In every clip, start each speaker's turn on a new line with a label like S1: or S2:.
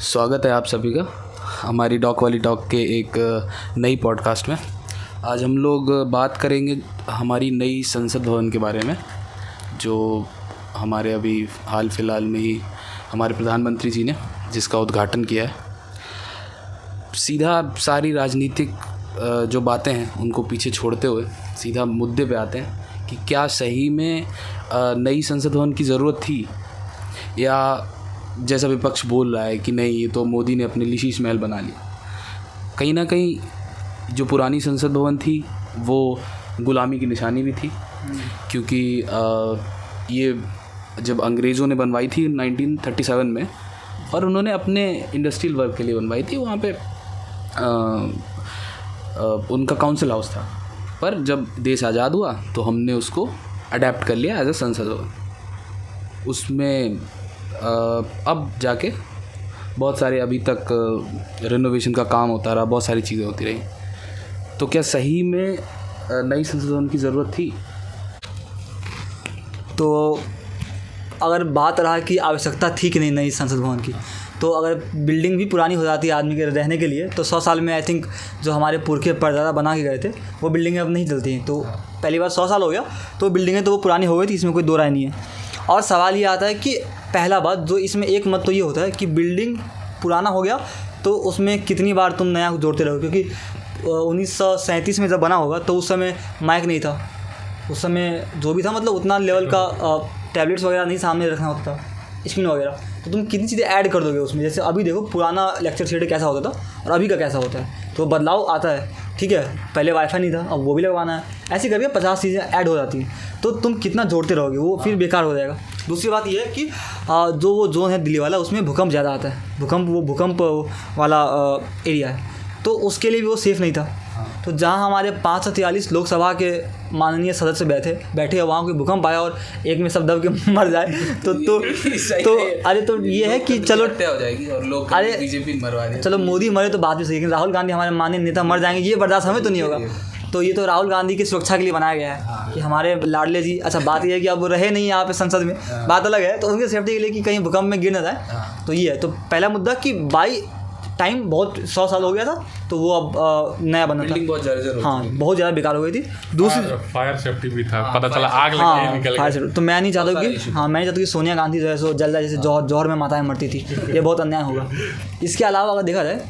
S1: स्वागत है आप सभी का हमारी डॉक वाली टॉक के एक नई पॉडकास्ट में। आज हम लोग बात करेंगे हमारी नई संसद भवन के बारे में, जो हमारे अभी हाल फिलहाल में ही हमारे प्रधानमंत्री जी ने जिसका उद्घाटन किया है। सीधा सारी राजनीतिक जो बातें हैं उनको पीछे छोड़ते हुए सीधा मुद्दे पे आते हैं कि क्या सही में नई संसद भवन की ज़रूरत थी, या जैसा विपक्ष बोल रहा है कि नहीं ये तो मोदी ने अपने लिए शीश महल बना लिया। कहीं ना कहीं जो पुरानी संसद भवन थी वो गुलामी की निशानी भी थी, क्योंकि ये जब अंग्रेज़ों ने बनवाई थी 1937 में, और उन्होंने अपने इंडस्ट्रियल वर्क के लिए बनवाई थी। वहाँ पे उनका काउंसिल हाउस था, पर जब देश आज़ाद हुआ तो हमने उसको अडेप्ट कर लिया एज अ संसद भवन। उसमें अब जाके बहुत सारे अभी तक रिनोवेशन का काम होता रहा, बहुत सारी चीज़ें होती रही। तो क्या सही में नई संसद भवन की ज़रूरत थी?
S2: तो अगर बात रहा कि आवश्यकता थी कि नहीं नई संसद भवन की, तो अगर बिल्डिंग भी पुरानी हो जाती है आदमी के रहने के लिए, तो 100 साल में आई थिंक जो हमारे पुरखे परदादा बना के गए थे वो बिल्डिंगें अब नहीं चलती हैं। तो पहली बार 100 साल हो गया तो बिल्डिंगें तो वो पुरानी हो गई थी, इसमें कोई दो राय नहीं है। और सवाल ये आता है कि पहला बात जो इसमें एक मत तो ये होता है कि बिल्डिंग पुराना हो गया तो उसमें कितनी बार तुम नया जोड़ते रहो, क्योंकि 1937 में जब बना होगा तो उस समय माइक नहीं था, उस समय जो भी था मतलब उतना लेवल का टैबलेट्स वगैरह नहीं सामने रखना होता था, स्क्रीन वगैरह। तो तुम कितनी चीज़ें ऐड कर दोगे उसमें। जैसे अभी देखो पुराना लेक्चर थिएटर कैसा होता था और अभी का कैसा होता है, तो बदलाव आता है। ठीक है, पहले वाईफाई नहीं था, अब वो भी लगवाना है, ऐसे करके 50 चीज़ें ऐड हो जाती हैं। तो तुम कितना जोड़ते रहोगे, वो फिर बेकार हो जाएगा। दूसरी बात ये है कि जो वो जोन है दिल्ली वाला, उसमें भूकंप ज़्यादा आता है, भूकंप वाला एरिया है, तो उसके लिए भी वो सेफ़ नहीं था। तो जहाँ हमारे 543 लोकसभा के माननीय सदस्य बैठे वहाँ कोई भूकंप आया और एक में सब दब के मर जाए तो अरे तो ये है कि चलो
S1: हो जाएगी और लोग
S2: अरे
S1: बीजेपी मरवा रहे हैं।
S2: चलो मोदी मरे तो बात भी सही, लेकिन राहुल गांधी हमारे माननीय नेता मर जाएंगे ये बर्दाश्त हमें तो नहीं होगा। तो ये तो राहुल गांधी की सुरक्षा के लिए बनाया गया है कि हमारे लाडले जी। अच्छा बात यह है कि अब वो रहे नहीं यहाँ पे संसद में, बात अलग है, तो उनकी सेफ्टी के लिए कि कहीं भूकंप में गिर ना जाए। तो ये है। तो पहला मुद्दा कि बाई टाइम बहुत 100 साल हो गया था तो वो अब नया बना था, बहुत ज़्यादा बेकार हो गई थी। दूसरी
S3: फायर सेफ्टी भी था, पता चला आग लग निकल गई।
S2: तो मैं नहीं चाहता कि मैं नहीं चाहता कि सोनिया गांधी जो है सो जल जाए, जैसे जौहर में माताएं मरती थी, ये बहुत अन्याय होगा। इसके अलावा अगर देखा जाए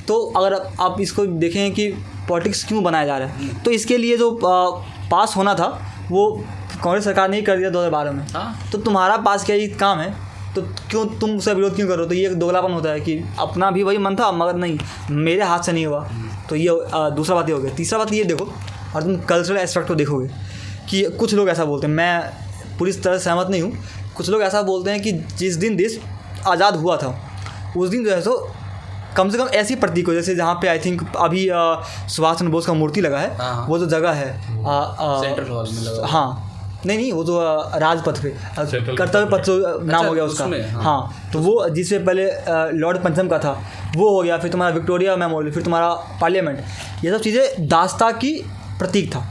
S2: तो अगर आप इसको देखें कि पॉलिटिक्स क्यों बनाया जा रहा है, तो इसके लिए जो पास होना था वो कांग्रेस सरकार ने ही कर दिया 2012 में। तो तुम्हारा पास क्या ही काम है, तो क्यों तुम उसका विरोध क्यों करो? तो ये एक दोगलापन होता है कि अपना भी वही मन था मगर नहीं मेरे हाथ से नहीं हुआ। तो ये दूसरा बात ये हो गया। तीसरा बात ये देखो, और तुम कल्चरल एस्पेक्ट को देखोगे कि कुछ लोग ऐसा बोलते हैं, मैं पूरी तरह सहमत नहीं हूँ, कुछ लोग ऐसा बोलते हैं कि जिस दिन देश आज़ाद हुआ था उस दिन जो है सो कम से कम ऐसी प्रतीक हो, जैसे जहाँ पे आई थिंक अभी सुभाष चंद्र बोस का मूर्ति लगा है, वो जो जगह है
S1: सेंट्रल हॉल में लगा।
S2: हाँ नहीं वो जो राजपथ पे कर्तव्य पथ नाम हो गया उसका। हाँ तो वो जिससे पहले लॉर्ड पंचम का था वो हो गया, फिर तुम्हारा विक्टोरिया मेमोरियल, फिर तुम्हारा पार्लियामेंट, ये सब चीज़ें दास्ता की प्रतीक था।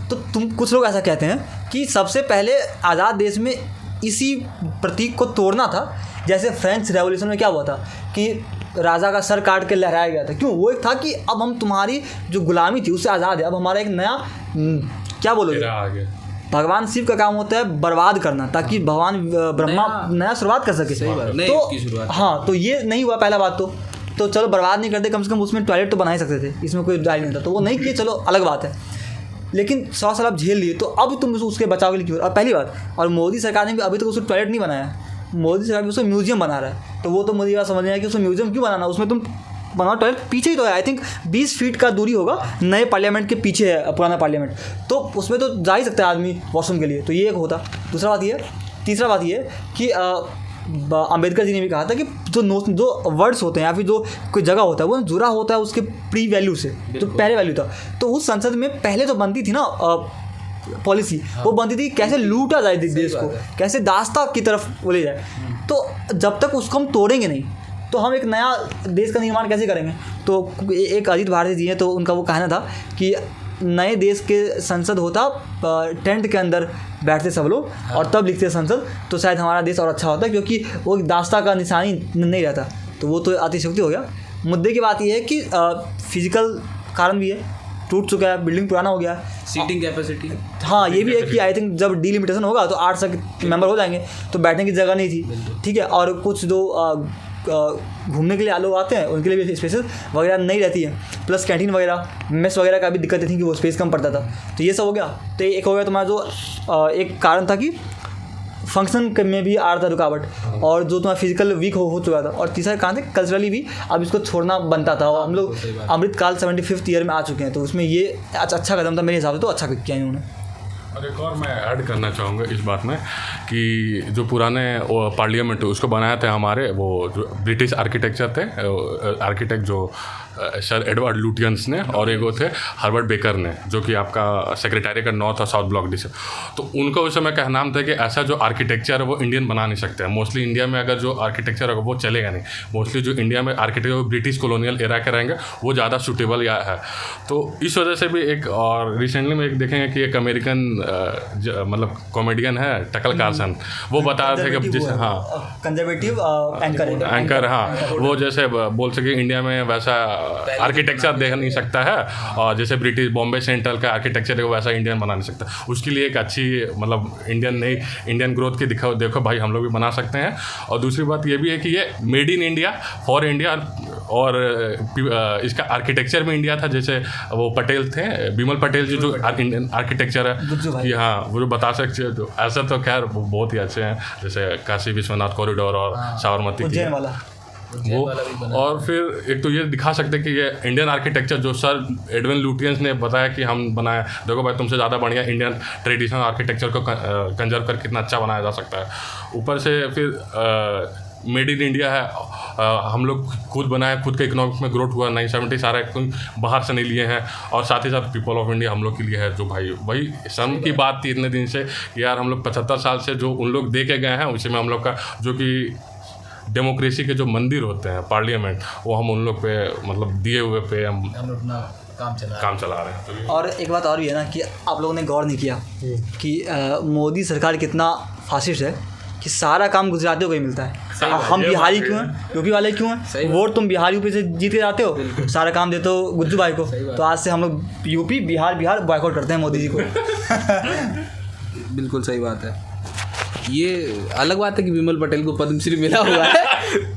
S2: तो कुछ लोग ऐसा कहते हैं कि सबसे पहले आज़ाद देश में इसी प्रतीक को तोड़ना था। जैसे फ्रेंच रेवोल्यूशन में क्या हुआ था कि राजा का सर काट के लहराया गया था। क्यों? वो एक था कि अब हम तुम्हारी जो गुलामी थी उससे आज़ाद है, अब हमारा एक नया क्या बोलोगे, भगवान शिव का काम होता है बर्बाद करना, ताकि भगवान ब्रह्मा नया शुरुआत कर सके।
S1: सही बात,
S2: तो हाँ तो ये नहीं हुआ पहला बात। तो चलो बर्बाद नहीं करते, कम से कम उसमें टॉयलेट तो बना ही सकते थे, इसमें कोई राय नहीं था। तो वो नहीं किए, चलो अलग बात है, लेकिन 100 साल आप झेल लिए, तो अब तुम उसके बचाव के लिए क्यों? और पहली बात, और मोदी सरकार ने भी अभी तक उसको टॉयलेट नहीं बनाया, मोदी सरकार भी उसको म्यूजियम बना रहा है। तो वो तो मोदी बात समझ रहे हैं कि उसको म्यूजियम क्यों बनाना, उसमें तुम बनाओ टॉयलेट, पीछे ही तो है। आई थिंक 20 फीट का दूरी होगा, नए पार्लियामेंट के पीछे है पुराना पार्लियामेंट, तो उसमें तो जा ही सकता है आदमी वॉशरूम के लिए। तो ये एक होता। दूसरा बात ये, तीसरा बात ये कि अंबेडकर जी ने भी कहा था कि जो वर्ड्स होते हैं या फिर जो कोई जगह होता है वो जुड़ा होता है उसके प्री वैल्यू से, तो पहले वैल्यू था। तो उस संसद में पहले जो बनती थी ना पॉलिसी, वो बनती थी कैसे लूटा जाए देश को, कैसे दास्ता की तरफ ले जाए। तो जब तक उसको हम तोड़ेंगे नहीं तो हम एक नया देश का निर्माण कैसे करेंगे? तो एक अजीत भारती जी हैं, तो उनका वो कहना था कि नए देश के संसद होता टेंट के अंदर बैठते सब लोग और तब लिखते संसद, तो शायद हमारा देश और अच्छा होता, क्योंकि वो दास्ता का निशानी नहीं रहता। तो वो तो अतिशयोक्ति हो गया। मुद्दे की बात ये है कि फिजिकल कारण भी है, टूट चुका है, बिल्डिंग पुराना हो गया है,
S1: सीटिंग कैपेसिटी।
S2: हाँ ये भी है कि आई थिंक जब डिलिमिटेशन होगा तो 8 तक मेंबर हो जाएंगे, तो बैठने की जगह नहीं थी, ठीक है। और कुछ जो घूमने के लिए लोग आते हैं उनके लिए भी स्पेसेस वगैरह नहीं रहती है, प्लस कैंटीन वगैरह, मेस वगैरह का भी दिक्कतें थी कि वो स्पेस कम पड़ता था। तो ये सब हो गया। तो एक हो गया तुम्हारा जो एक कारण था कि फंक्शन में भी आ रहा था रुकावट, और जो तुम्हारा फिजिकल वीक हो चुका था, और तीसरा कारण था कल्चरली भी अब इसको छोड़ना बनता था। और हम लोग अमृतकाल 75th ईयर में आ चुके हैं, तो उसमें ये अच्छा कदम था मेरे हिसाब से, तो अच्छा किया इन्होंने।
S3: और एक और मैं ऐड करना चाहूँगा इस बात में कि जो पुराने पार्लियामेंट उसको बनाया था हमारे वो जो ब्रिटिश आर्किटेक्चर थे, आर्किटेक्ट जो सर एडवर्ड लुटियंस ने, और एक वो थे हार्वर्ड बेकर ने, जो कि आपका सेक्रेटरी का नॉर्थ और साउथ ब्लॉक डिस्ट्रिक्ट। तो उनका उस समय का नाम था कि ऐसा जो आर्किटेक्चर है वो इंडियन बना नहीं सकते हैं। मोस्टली इंडिया में अगर जो आर्किटेक्चर होगा वो चलेगा नहीं। मोस्टली जो इंडिया में आर्किटेक्चर वो ब्रिटिश कॉलोनियल एरा के रहेंगे, वो ज़्यादा सूटेबल या है। तो इस वजह से भी एक, और रिसेंटली में एक देखेंगे कि एक अमेरिकन मतलब कॉमेडियन है टकल कार्सन, वो बता रहे थे कि जैसे हाँ
S2: कंजर्वेटिव
S3: एंकर, हाँ वो जैसे बोल सके इंडिया में वैसा आर्किटेक्चर देख नहीं सकता है, और जैसे ब्रिटिश बॉम्बे सेंट्रल का आर्किटेक्चर है वो वैसा इंडियन बना नहीं सकता। उसके लिए एक अच्छी मतलब इंडियन ग्रोथ की देखो भाई हम लोग भी बना सकते हैं। और दूसरी बात ये भी है कि ये made in India for India, और इसका आर्किटेक्चर भी इंडिया था। जैसे वो पटेल थे, बिमल पटेल जी जो इंडियन आर्किटेक्चर है कि हाँ वो जो बता सकते हैं, तो ऐसा तो खैर बहुत ही अच्छे हैं, जैसे काशी विश्वनाथ कॉरिडोर और साबरमती की वो। और फिर एक तो ये दिखा सकते हैं कि ये इंडियन आर्किटेक्चर जो सर एडविन लुटियंस ने बताया कि हम बनाया, देखो भाई तुमसे ज़्यादा बढ़िया इंडियन ट्रेडिशनल आर्किटेक्चर को कंजर्व कर कितना अच्छा बनाया जा सकता है। ऊपर से फिर मेड इन इंडिया है, हम लोग खुद बनाए, खुद के इकोनॉमिक्स में ग्रोथ हुआ, 970 सारा कोई बाहर से नहीं लिए हैं। और साथ ही साथ पीपल ऑफ इंडिया हम लोग के लिए है, जो भाई वही शर्म की बात थी इतने दिन से कि यार हम लोग 75 साल से जो उन लोग दे के गए हैं, उसी में हम लोग का जो कि डेमोक्रेसी के जो मंदिर होते हैं पार्लियामेंट, वो हम उन लोग पे मतलब दिए हुए पे हम अपना काम चला रहे हैं। तो
S2: और एक बात और भी है ना कि आप लोगों ने गौर नहीं किया कि मोदी सरकार कितना फासिस्ट है कि सारा काम गुजरातियों को ही मिलता है। हम बिहारी क्यों हैं, यूपी वाले क्यों हैं? वोट तुम बिहार यूपी से जीत के जाते हो, सारा काम देते हो गुज्जू भाई को। तो आज से हम लोग यूपी बिहार बॉयकॉट करते हैं मोदी जी को।
S1: बिल्कुल सही बात है। ये अलग बात है कि विमल पटेल को पद्मश्री मिला हुआ है,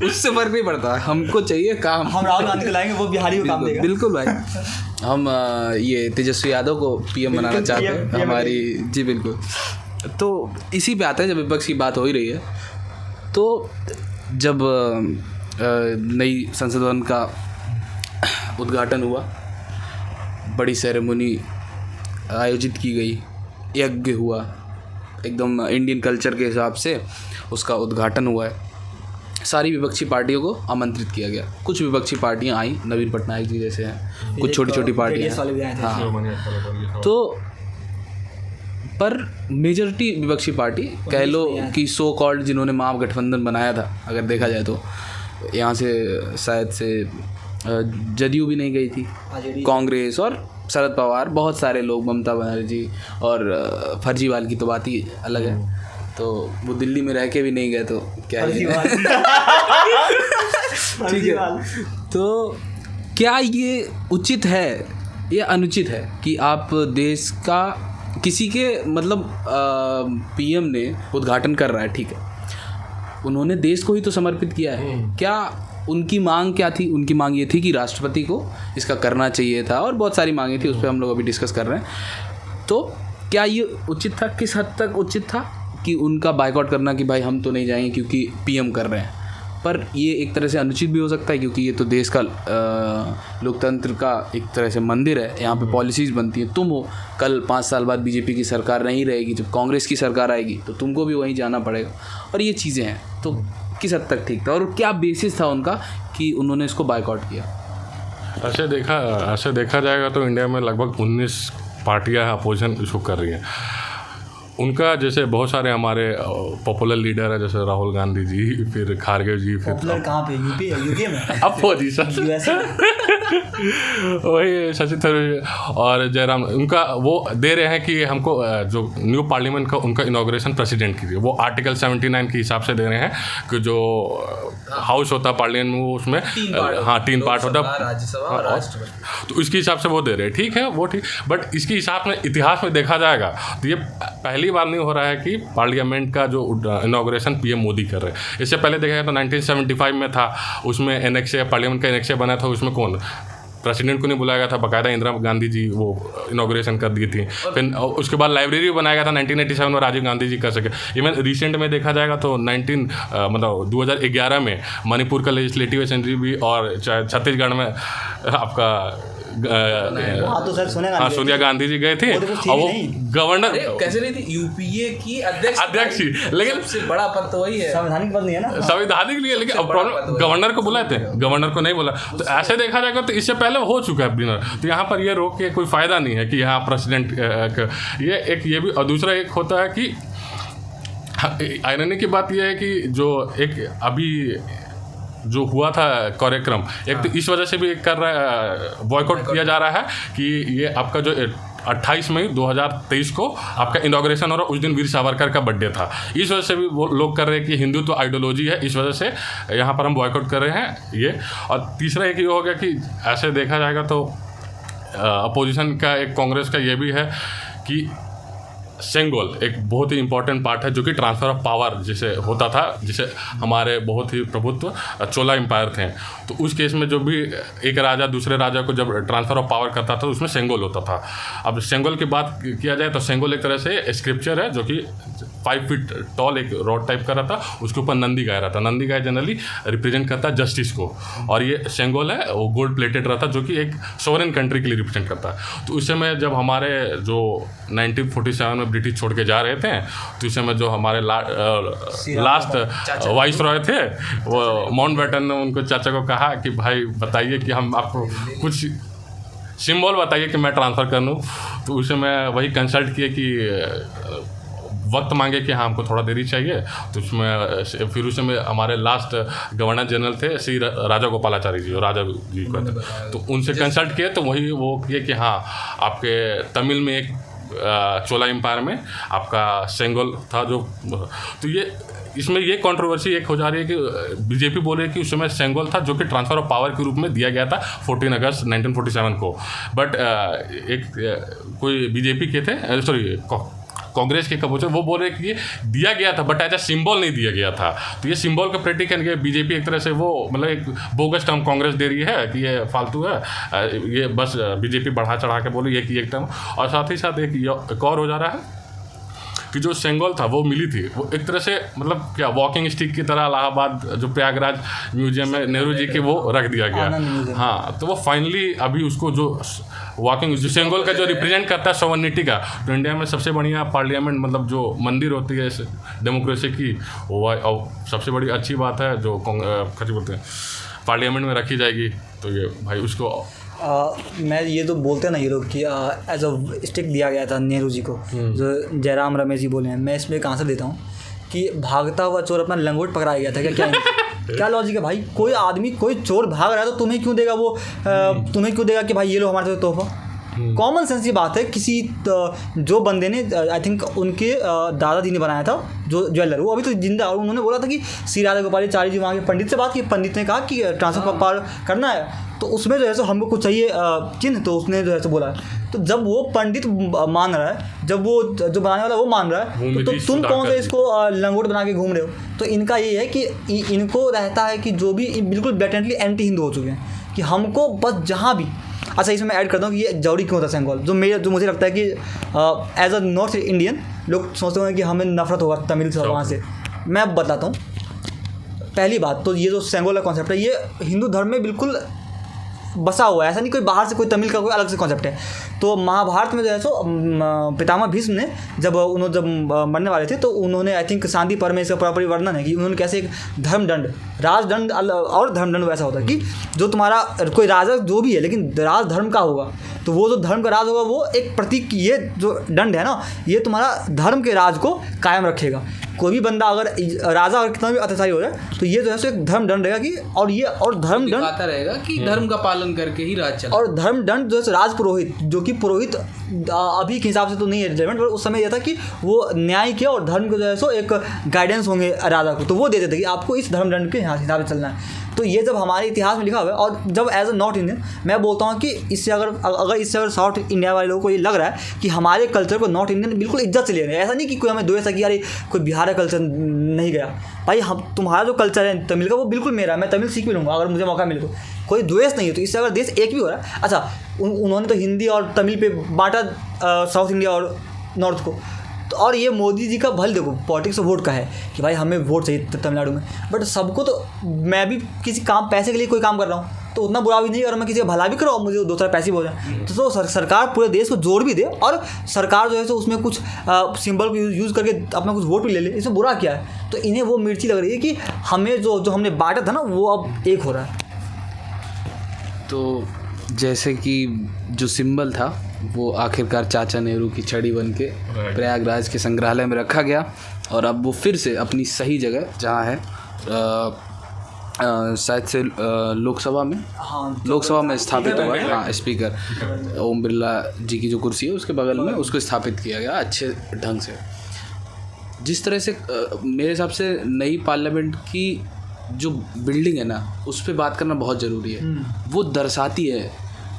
S1: उससे फर्क नहीं पड़ता। हमको चाहिए काम,
S2: हम राहुल गांधी को लाएंगे, वो बिहारी को काम देगा।
S1: बिल्कुल भाई, हम ये तेजस्वी यादव को पीएम बनाना चाहते हैं हमारी। जी बिल्कुल। तो इसी पे आते हैं, जब विपक्ष की बात हो ही रही है, तो जब नई संसद भवन का उद्घाटन हुआ, बड़ी सेरेमनी आयोजित की गई, यज्ञ हुआ, एकदम इंडियन कल्चर के हिसाब से उसका उद्घाटन हुआ है। सारी विपक्षी पार्टियों को आमंत्रित किया गया। कुछ विपक्षी पार्टियां आई, नवीन पटनायक जी जैसे हैं, कुछ छोटी छोटी पार्टियां, हाँ। तो पर मेजॉरिटी विपक्षी पार्टी कह लो कि सो कॉल्ड जिन्होंने महागठबंधन बनाया था, अगर देखा जाए तो यहाँ से शायद से जदयू भी नहीं गई थी, कांग्रेस और शरद पवार, बहुत सारे लोग, ममता बनर्जी, और फर्जीवाल की तो बात ही अलग है। तो वो दिल्ली में रह के भी नहीं गए, तो क्या है ठीक है। तो क्या ये उचित है या अनुचित है कि आप देश का किसी के मतलब पीएम ने उद्घाटन कर रहा है, ठीक है, उन्होंने देश को ही तो समर्पित किया है। क्या उनकी मांग क्या थी? उनकी मांग ये थी कि राष्ट्रपति को इसका करना चाहिए था, और बहुत सारी मांगें थी, उस पर हम लोग अभी डिस्कस कर रहे हैं। तो क्या ये उचित था? किस हद तक उचित था कि उनका बायकॉट करना कि भाई हम तो नहीं जाएंगे क्योंकि पीएम कर रहे हैं? पर ये एक तरह से अनुचित भी हो सकता है, क्योंकि ये तो देश का लोकतंत्र का एक तरह से मंदिर है, यहाँ पे पॉलिसीज़ बनती हैं। तुम हो, कल 5 साल बाद बीजेपी की सरकार नहीं रहेगी, जब कांग्रेस की सरकार आएगी तो तुमको भी वहीं जाना पड़ेगा, और ये चीज़ें हैं। तो किस हद तक ठीक था, और क्या बेसिस था उनका कि उन्होंने इसको बायकॉट किया?
S3: ऐसे देखा जाएगा तो इंडिया में लगभग 19 पार्टियाँ अपोजिशन इसको कर रही हैं। उनका जैसे बहुत सारे हमारे पॉपुलर लीडर है, जैसे राहुल गांधी जी, फिर खारगे जी, फिर
S2: पॉपुलर कहाँ पे, यूपी में
S3: अपोजिशन वही शशि थरूर और जयराम, उनका वो दे रहे हैं कि हमको जो न्यू पार्लियामेंट का उनका इनॉग्रेशन प्रेसिडेंट की, वो आर्टिकल 79 के हिसाब से दे रहे हैं कि जो हाउस होता है पार्लियामेंट में, वो उसमें 3 पार्ट होता है,
S1: राज्यसभा और राष्ट्रपति,
S3: तो इसके हिसाब से वो दे रहे हैं। ठीक है, वो ठीक, बट इसके हिसाब में इतिहास में देखा जाएगा तो ये पहली बार नहीं हो रहा है कि पार्लियामेंट का जो इनॉग्रेशन पीएम मोदी कर रहे हैं। इससे पहले देखा जाए तो 1975 में था, उसमें एनेक्से, पार्लियामेंट का एनेक्से बना था, उसमें कौन प्रेसिडेंट को नहीं बुलाया गया था, बाकायदा इंदिरा गांधी जी वो इनॉग्रेशन कर दी थी। फिर उसके बाद लाइब्रेरी बनाया गया था 1987 में, राजीव गांधी जी कर सके। इवन रिसेंट में देखा जाएगा तो 2011 में मणिपुर का लेजिस्लेटिव असेंबली भी, और छत्तीसगढ़ में आपका
S2: तो सर
S3: सोनिया गांधी जी गए थे, और वो गवर्नर
S1: कैसे नहीं थी, यूपीए की अध्यक्ष
S3: थी, लेकिन
S1: सबसे बड़ा पद तो वही है,
S2: संवैधानिक पद नहीं है ना,
S3: संवैधानिक लिए, लेकिन अब प्रॉब्लम गवर्नर को बुलाए थे, गवर्नर को नहीं बोला। तो ऐसे देखा जाएगा तो इससे पहले हो चुका है डिनर, तो यहाँ पर ये रोक के कोई फ़ायदा नहीं है कि यहाँ प्रेसिडेंट ये एक, ये भी, और दूसरा एक होता है कि आयरनी की बात यह है कि जो एक अभी जो हुआ था कार्यक्रम, एक तो इस वजह से भी कर रहा है, बॉयकॉट किया जा रहा है कि ये आपका जो 28 मई 2023 को आपका इनॉग्रेशन हो रहा है, उस दिन वीर सावरकर का बर्थडे था, इस वजह से भी वो लोग कर रहे हैं कि हिंदुत्व आइडियोलॉजी है, इस वजह से यहाँ पर हम बॉयकॉट कर रहे हैं ये। और तीसरा एक ये हो गया कि ऐसे देखा जाएगा तो अपोजिशन का एक कांग्रेस का ये भी है कि सेंगोल एक बहुत ही इंपॉर्टेंट पार्ट है, जो कि ट्रांसफ़र ऑफ पावर जिसे होता था, जिसे हमारे बहुत ही प्रभुत्व चोला एम्पायर थे, तो उस केस में जो भी एक राजा दूसरे राजा को जब ट्रांसफ़र ऑफ पावर करता था तो उसमें सेंगोल होता था। अब सेंगोल की बात किया जाए तो सेंगोल एक तरह से स्क्रिप्चर है जो कि 5 फीट टॉल एक रॉड टाइप का रहा था, उसके ऊपर नंदी गाय रहता, नंदी गाय जनरली रिप्रेजेंट करता है जस्टिस को, और ये सेंगोल है वो गोल्ड प्लेटेड रहता जो कि एक सोवरेन कंट्री के लिए रिप्रेजेंट करता है। तो उस समय जब हमारे जो 1947 में ब्रिटिश छोड़ के जा रहे थे, तो इस समय जो हमारे लास्ट वाइस रॉय थे, वो माउंटबेटन ने उनको चाचा को कहा कि भाई बताइए कि हम आपको कुछ सिंबल बताइए कि मैं ट्रांसफ़र कर लूँ। तो उस समय वही कंसल्ट किए कि वक्त मांगे कि हाँ हमको थोड़ा देरी चाहिए, तो उसमें फिर उस समय हमारे लास्ट गवर्नर जनरल थे श्री राजा गोपालाचारी जी, और राजा जी को, तो उनसे कंसल्ट किए, तो वही वो किए कि हाँ आपके तमिल में एक चोला एम्पायर में आपका सेंगोल था जो, तो ये इसमें ये कंट्रोवर्सी एक हो जा रही है कि बीजेपी बोल रही है कि उस समय सेंगोल था जो कि ट्रांसफ़र ऑफ पावर के रूप में दिया गया था 14 अगस्त 1947 को, बट एक कोई बीजेपी के थे, सॉरी कांग्रेस के कबूतर, वो बोल रहे कि ये दिया गया था बट एज ए सिंबल नहीं दिया गया था। तो ये सिंबल का प्रैक्टिक है, ये बीजेपी एक तरह से वो मतलब एक बोगस टर्म कांग्रेस दे रही है कि ये फालतू है, ये बस बीजेपी बढ़ा चढ़ा के बोली ये कि एक टर्म। और साथ ही साथ एक और हो जा रहा है कि जो सेंगोल था वो मिली थी, वो एक तरह से मतलब क्या वॉकिंग स्टिक की तरह इलाहाबाद जो प्रयागराज म्यूजियम में नेहरू जी के वो रख दिया गया। हाँ, तो वो फाइनली अभी उसको जो वॉकिंग जो सेंगोल का जो रिप्रेजेंट करता है सॉवरेनिटी का, तो इंडिया में सबसे बढ़िया पार्लियामेंट मतलब जो मंदिर होती है डेमोक्रेसी की, वो और सबसे बड़ी अच्छी बात है जो क्या बोलते हैं पार्लियामेंट में रखी जाएगी। तो ये भाई उसको
S2: मैं ये तो बोलते हैं ना ये लोग कि एज अ स्टिक दिया गया था नेहरू जी को, जो जयराम रमेश जी बोले हैं, मैं इसमें एक आंसर देता हूँ कि भागता हुआ चोर अपना लंगोट पकड़ाया गया था क्या क्या लॉजिक है भाई? कोई आदमी कोई चोर भाग रहा है तो तुम्हें क्यों देगा वो, तुम्हें क्यों देगा कि भाई ये लो हमारे से तोहफा? कॉमन सेंस की बात है। किसी जो बंदे ने आई थिंक उनके दादाजी ने बनाया था जो ज्वेलर, वो अभी तो जिंदा, और उन्होंने बोला था कि श्री राधा गोपालाचारी जी वहाँ के पंडित से बात की, पंडित ने कहा कि ट्रांसफर ऑफ पावर करना है, तो उसमें जो है सो हमको कुछ चाहिए चिन्ह, तो उसने जो है सो बोला। तो जब वो पंडित मान रहा है, जब वो जो बनाने वाला वो मान रहा है, तो तुम कौन से इसको लंगोट बना के घूम रहे हो? तो इनका ये है कि इनको रहता है कि जो भी बिल्कुल ब्लेटेंटली एंटी हिंदू हो चुके हैं कि हमको बस जहाँ भी। अच्छा, इसमें मैं ऐड करता हूँ कि ये जरूरी क्यों होता है सेंगोल, जो मुझे लगता है कि एज अ नॉर्थ इंडियन लोग सोचते हैं कि हमें नफरत होगा तमिल से, वहाँ से। मैं अब बताता हूँ। पहली बात तो ये जो सेंगोल का कॉन्सेप्ट है, ये हिंदू धर्म में बिल्कुल बसा हुआ है, ऐसा नहीं कोई बाहर से कोई तमिल का कोई अलग से कॉन्सेप्ट है। तो महाभारत में जो है सो पितामह भीष्म ने जब मरने वाले थे, तो उन्होंने आई थिंक शांति पर्व में इसका प्रॉपर वर्णन है कि उन्होंने कैसे एक धर्मदंड, राजदंड और धर्मदंड वैसा होता है कि जो तुम्हारा कोई राजा जो भी है लेकिन राज धर्म का होगा, तो वो जो धर्म का राज होगा वो एक प्रतीक, ये जो दंड है ना, ये तुम्हारा धर्म के राज को कायम रखेगा। कोई भी बंदा अगर राजा अगर कितना भी अत्याचारी हो जाए तो ये जो है सो एक धर्म दंड रहेगा कि और धर्म दंड
S1: आता रहेगा कि धर्म का पालन करके ही राज चला।
S2: और धर्म दंड जो है राज पुरोहित, जो कि पुरोहित अभी के हिसाब से तो नहीं है रिलेवेंट, पर उस समय यह था कि वो न्याय के और धर्म के जो है सो एक गाइडेंस होंगे राजा को, तो वो देते थे कि आपको इस धर्म दंड के हिसाब से चलना है। तो ये जब हमारे इतिहास में लिखा हुआ है, और जब एज अ नॉर्थ इंडियन मैं बोलता हूँ कि इससे अगर साउथ इंडिया वाले लोगों को ये लग रहा है कि हमारे कल्चर को नॉर्थ इंडियन बिल्कुल इज्जत से ले रहे हैं, ऐसा नहीं कि कोई हमें द्वेष है कि यार कोई बिहार का कल्चर नहीं गया, भाई हम तुम्हारा जो कल्चर है तमिल का वो बिल्कुल मेरा है, मैं तमिल सीख भी लूँगा अगर मुझे मौका मिले तो, कोई द्वेष नहीं है। तो इससे अगर देश एक भी हो रहा है, अच्छा उन्होंने तो हिंदी और तमिल पे बांटा साउथ इंडिया और नॉर्थ को, तो और ये मोदी जी का भले देखो पॉलिटिक्स वोट का है कि भाई हमें वोट चाहिए तमिलनाडु में, बट सबको तो मैं भी किसी काम पैसे के लिए कोई काम कर रहा हूँ तो उतना बुरा भी नहीं, और मैं किसी का भला भी करूँ और मुझे 2-4 पैसे भी हो जाए तो सरकार पूरे देश को जोड़ भी दे, और सरकार जो है तो उसमें कुछ सिंबल को यूज़ करके अपना कुछ वोट भी ले ले, इसमें बुरा क्या है। तो इन्हें वो मिर्ची लग रही है कि हमें जो हमने बांटा था ना वो अब एक हो रहा है।
S1: तो जैसे कि जो सिंबल था वो आखिरकार चाचा नेहरू की छड़ी बन के प्रयागराज के संग्रहालय में रखा गया, और अब वो फिर से अपनी सही जगह जहाँ है शायद से लोकसभा में, लोकसभा में स्थापित हुआ है। हाँ, स्पीकर ओम बिरला जी की जो कुर्सी है उसके बगल में उसको स्थापित किया गया अच्छे ढंग से। जिस तरह से मेरे हिसाब से नई पार्लियामेंट की जो बिल्डिंग है ना उस पर बात करना बहुत ज़रूरी है। वो दर्शाती है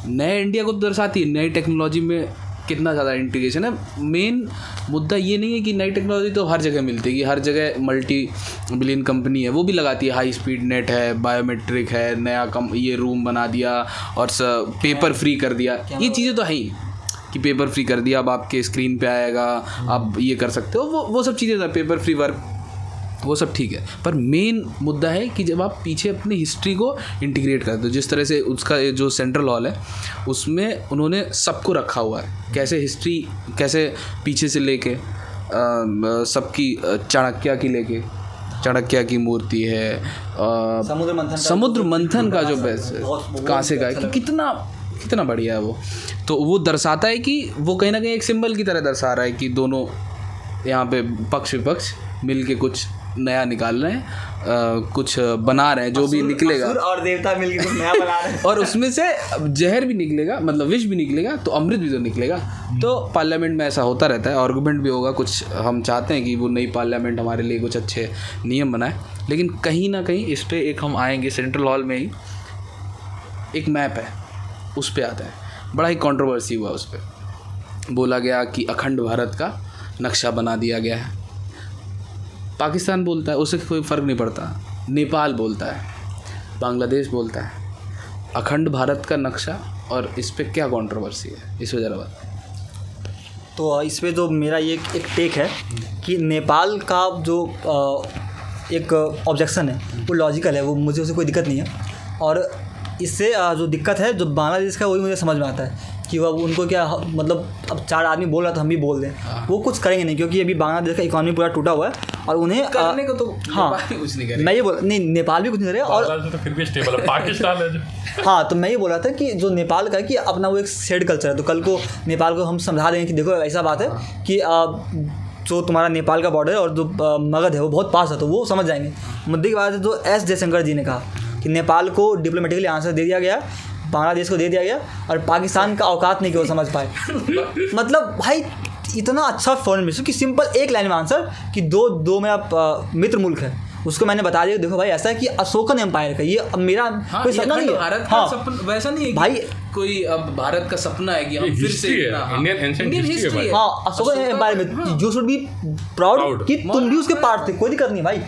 S1: नए इंडिया को, तो दर्शाती है नई टेक्नोलॉजी में कितना ज़्यादा इंटीग्रेशन है। मेन मुद्दा ये नहीं है कि नई टेक्नोलॉजी तो हर जगह मिलती है, कि हर जगह मल्टी बिलियन कंपनी है वो भी लगाती है, हाई स्पीड नेट है, बायोमेट्रिक है, नया ये रूम बना दिया और पेपर फ्री कर दिया, ये चीज़ें तो है ही कि पेपर फ्री कर दिया, अब आपके स्क्रीन पे आएगा, आप ये कर सकते हो, वो सब चीज़ें पेपर फ्री वर्क वो सब ठीक है। पर मेन मुद्दा है कि जब आप पीछे अपनी हिस्ट्री को इंटीग्रेट करते हो, जिस तरह से उसका जो सेंट्रल हॉल है उसमें उन्होंने सबको रखा हुआ है, कैसे हिस्ट्री कैसे पीछे से लेके सबकी चाणक्य की मूर्ति है, समुद्र मंथन का जो कांसे का है कि कितना बढ़िया है वो। तो वो दर्शाता है कि वो कहीं ना कहीं एक सिंबल की तरह दर्शा रहा है कि दोनों यहाँ पे पक्ष विपक्ष मिल के कुछ नया निकाल रहे हैं, कुछ बना रहे हैं, जो भी निकलेगा
S2: और देवता मिलके कुछ नया बना रहे हैं
S1: और उसमें से जहर भी निकलेगा, मतलब विष भी निकलेगा तो अमृत भी तो निकलेगा। तो पार्लियामेंट में ऐसा होता रहता है, आर्गूमेंट भी होगा, कुछ हम चाहते हैं कि वो नई पार्लियामेंट हमारे लिए कुछ अच्छे नियम बनाए, लेकिन कहीं ना कहीं इस पर एक हम आएंगे सेंट्रल हॉल में ही एक मैप है उस पर आता है, बड़ा ही कंट्रोवर्सी हुआ, उस पर बोला गया कि अखंड भारत का नक्शा बना दिया गया है। पाकिस्तान बोलता है उससे कोई फ़र्क नहीं पड़ता, नेपाल बोलता है, बांग्लादेश बोलता है, अखंड भारत का नक्शा, और इस पे क्या कंट्रोवर्सी है, इस वजह से।
S2: तो इस पे जो मेरा ये एक टेक है कि नेपाल का जो एक ऑब्जेक्शन है वो लॉजिकल है, वो मुझे उससे कोई दिक्कत नहीं है, और इससे जो दिक्कत है जो बांग्लादेश का वही मुझे समझ में आता है कि वो उनको क्या मतलब अब 4 आदमी बोल रहा तो हम भी बोल दें, वो कुछ करेंगे नहीं, क्योंकि अभी बांग्लादेश का इकॉनमी पूरा टूटा हुआ है और उन्हें
S1: करने को तो
S2: हाँ
S1: कुछ नहीं करेगा।
S2: मैं ये बोल नहीं नेपाल भी कुछ नहीं करेगा, और
S3: तो फिर भी स्टेबल है, पाकिस्तान है जो
S2: हाँ तो मैं ये बोल रहा था कि जो नेपाल का है कि अपना वो एक शेड कल्चर है, तो कल को नेपाल को हम समझा देंगे कि देखो ऐसा बात है कि जो तुम्हारा नेपाल का बॉर्डर है और जो मगध है वो बहुत पास है, तो वो समझ जाएंगे। मुद्दे की बात है जो एस जयशंकर जी ने कहा कि नेपाल को डिप्लोमेटिकली आंसर दे दिया गया, बांग्लादेश को दे दिया गया, और पाकिस्तान का औकात नहीं कि वो समझ पाए। मतलब भाई इतना अच्छा फॉरेन मिनिस्टर कि सिंपल एक लाइन में आंसर कि दो मेरा मित्र मुल्क है, उसको मैंने बता दिया देखो भाई ऐसा है कि अशोकन एम्पायर का ये अब मेरा कोई सपना नहीं है,
S1: भारत का सपना वैसा नहीं है
S2: भाई,
S1: कोई अब भारत का सपना है कि हम फिर से
S3: इंडियन हिस्ट्री है।
S2: हाँ अशोकन एम्पायर में यू शुड बी प्राउड कि तुम भी उसके पार्ट थे, कोई दिक्कत नहीं भाई,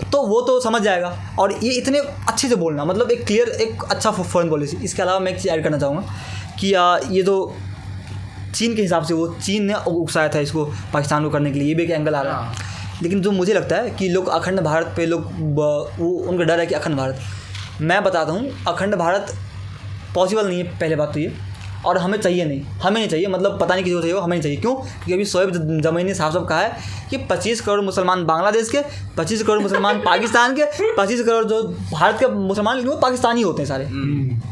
S2: तो वो तो समझ जाएगा। और ये इतने अच्छे से बोलना मतलब एक क्लियर एक अच्छा फॉरेन पॉलिसी। इसके अलावा मैं एक चीज़ ऐड करना चाहूँगा कि ये जो चीन के हिसाब से वो चीन ने उकसाया था इसको पाकिस्तान को करने के लिए, ये भी एक एंगल आ रहा है। लेकिन जो मुझे लगता है कि लोग अखंड भारत पे लोग वो उनका डर है कि अखंड भारत, मैं बताता हूँ अखंड भारत पॉसिबल नहीं है, पहले बात तो ये, और हमें चाहिए नहीं, हमें नहीं चाहिए, मतलब पता नहीं किसी को चाहिए, हमें नहीं चाहिए। क्यों? क्योंकि अभी शोएब जमई ने साफ साफ कहा है कि 25 करोड़ मुसलमान बांग्लादेश के, 25 करोड़ मुसलमान पाकिस्तान के, 25 करोड़ जो भारत के मुसलमान लेकिन वो पाकिस्तानी होते हैं सारे,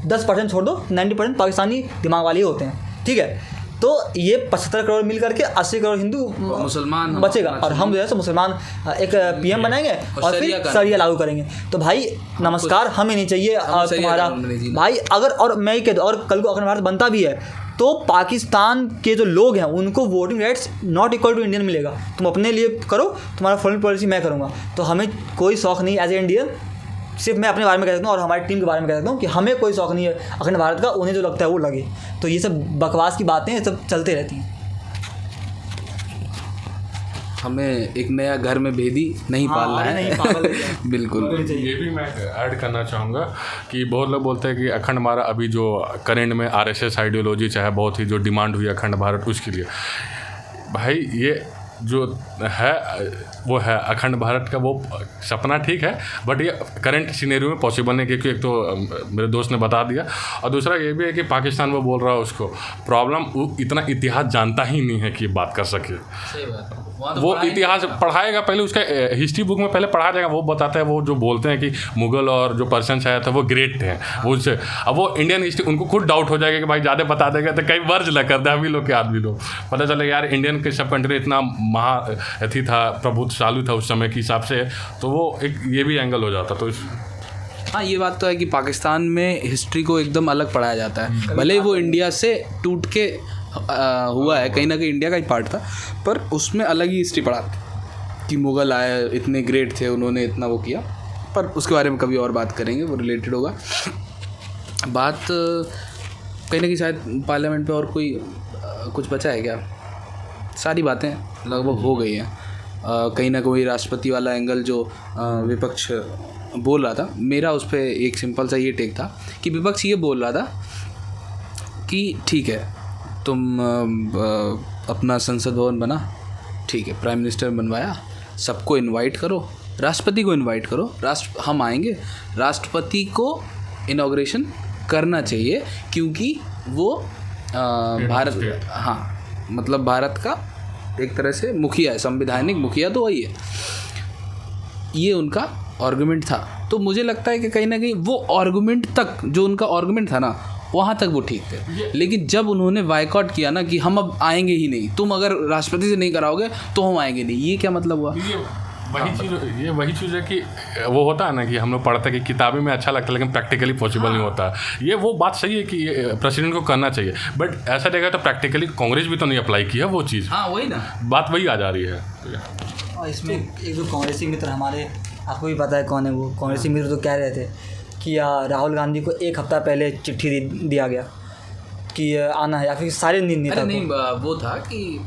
S2: 10% छोड़ दो, 90% पाकिस्तानी दिमाग वाले ही होते हैं, ठीक है। तो ये 75 करोड़ मिल करके 80 करोड़ हिंदू
S1: मुसलमान
S2: बचेगा, और हम जो है सो मुसलमान एक पीएम बनाएंगे और फिर शरिया लागू करेंगे। तो भाई नमस्कार, हमें नहीं चाहिए तुम्हारा भाई। अगर, और मैं कह दूँ, और कल को अखंड भारत बनता भी है तो पाकिस्तान के जो लोग हैं उनको voting rights not equal to Indian मिलेगा। तुम अपने लिए करो, तुम्हारा फॉरेन पॉलिसी मैं करूँगा। तो हमें कोई शौक़ नहीं एज ए इंडियन, सिर्फ मैं अपने बारे में कह सकता हूँ और हमारी टीम के बारे में कह सकता हूँ कि हमें कोई शौक़ नहीं है अखंड भारत का, उन्हें जो लगता है वो लगे। तो ये सब बकवास की बातें सब चलते रहती हैं।
S1: हमें एक नया घर में भेदी नहीं पालना है,
S2: नहीं पागल
S1: बिल्कुल।
S3: ये भी मैं ऐड करना चाहूँगा कि बहुत लोग बोलते हैं कि अखंड भारत अभी जो करेंट में आरएसएस आइडियोलॉजी चाहे बहुत ही जो डिमांड हुई अखंड भारत उसके लिए, भाई ये जो है वो है अखंड भारत का वो सपना ठीक है, बट ये करंट सिनेरियो में पॉसिबल नहीं, क्योंकि एक तो मेरे दोस्त ने बता दिया, और दूसरा ये भी है कि पाकिस्तान वो बोल रहा है उसको प्रॉब्लम वो इतना इतिहास जानता ही नहीं है कि बात कर सके।
S1: सही बात है।
S3: वो इतिहास पढ़ाएगा पहले, उसका हिस्ट्री बुक में पहले पढ़ा जाएगा, वो बताता है, वो जो बोलते हैं कि मुगल और जो पर्शियंस आया था वो ग्रेट थे वो उससे, अब वो इंडियन हिस्ट्री उनको खुद डाउट हो जाएगा कि भाई ज़्यादा बता देगा तो कहीं वर्ज न कर दे हम ही लोग के आदमी लोग, पता चले यार इंडियन के सब कंट्री इतना अथी था, प्रभुत्व चालू था उस समय के हिसाब से, तो वो एक ये भी एंगल हो जाता। तो
S1: हाँ, ये बात तो है कि पाकिस्तान में हिस्ट्री को एकदम अलग पढ़ाया जाता है, भले वो इंडिया से टूट के हुआ है, कहीं ना कहीं इंडिया का ही पार्ट था, पर उसमें अलग ही हिस्ट्री पढ़ा कि मुग़ल आए इतने ग्रेट थे, उन्होंने इतना वो किया, पर उसके बारे में कभी और बात करेंगे, वो रिलेटेड होगा। बात कहीं ना कहीं शायद पार्लियामेंट पे और कोई कुछ बचा है क्या? सारी बातें लगभग हो गई हैं। कहीं ना कहीं राष्ट्रपति वाला एंगल जो विपक्ष बोल रहा था, मेरा उस पर एक सिंपल सा ये टेक था कि विपक्ष ये बोल रहा था कि ठीक है तुम अपना संसद भवन बना, ठीक है, प्राइम मिनिस्टर बनवाया, सबको इनवाइट करो, राष्ट्रपति को इनवाइट करो, हम आएंगे, राष्ट्रपति को इनॉग्रेशन करना चाहिए क्योंकि वो भारत, हाँ मतलब भारत का एक तरह से मुखिया है, संवैधानिक मुखिया तो वही है, ये उनका आर्गुमेंट था। तो मुझे लगता है कि कहीं ना कहीं वो आर्गुमेंट तक, जो उनका आर्गुमेंट था ना, वहाँ तक वो ठीक थे, लेकिन जब उन्होंने बायकॉट किया ना कि हम अब आएंगे ही नहीं, तुम अगर राष्ट्रपति से नहीं कराओगे तो हम आएंगे नहीं, ये क्या मतलब हुआ?
S3: वही चीज़ है कि वो होता है ना कि हम लोग पढ़ते हैं कि किताबें में अच्छा लगता है लेकिन प्रैक्टिकली पॉसिबल नहीं होता। ये वो बात सही है कि प्रेसिडेंट को करना चाहिए, बट ऐसा देखा तो प्रैक्टिकली कांग्रेस भी तो नहीं अप्लाई की है वो चीज़।
S1: हाँ वही ना, बात
S3: वही आ जा रही है।
S2: और इसमें एक जो कांग्रेसी मित्र हमारे, आपको भी पता है कौन है वो कांग्रेसी मित्र, तो कह रहे थे कि राहुल गांधी को एक हफ्ता पहले चिट्ठी दिया गया कि आना है, या फिर सारे नेता को।
S1: नहीं, वो था कि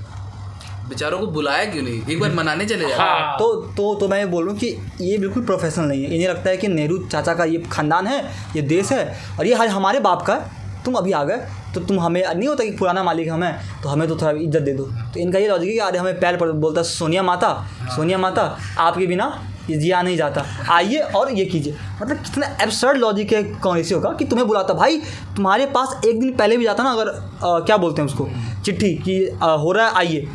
S1: बेचारों को बुलाया क्यों नहीं, एक बार मनाने चले जाए।
S2: हाँ, तो मैं बोल रहा हूँ कि ये बिल्कुल प्रोफेशनल नहीं है। इन्हें लगता है कि नेहरू चाचा का ये खानदान है, ये देश है, और ये हमारे बाप का है, तुम अभी आ गए तो तुम हमें नहीं होता कि पुराना मालिक हमें, तो हमें तो थोड़ा इज्जत दे दो। तो इनका ये लॉजिक है कि अरे हमें पैर पर बोलता सोनिया माता, सोनिया माता आपके बिना ये जिया नहीं जाता, आइए और ये कीजिए। मतलब कितना एब्सर्ड लॉजिक है कांग्रेसियों का कि तुम्हें बुलाता, भाई तुम्हारे पास एक दिन पहले भी जाता ना, अगर क्या बोलते हैं उसको, चिट्ठी कि हो रहा है आइए,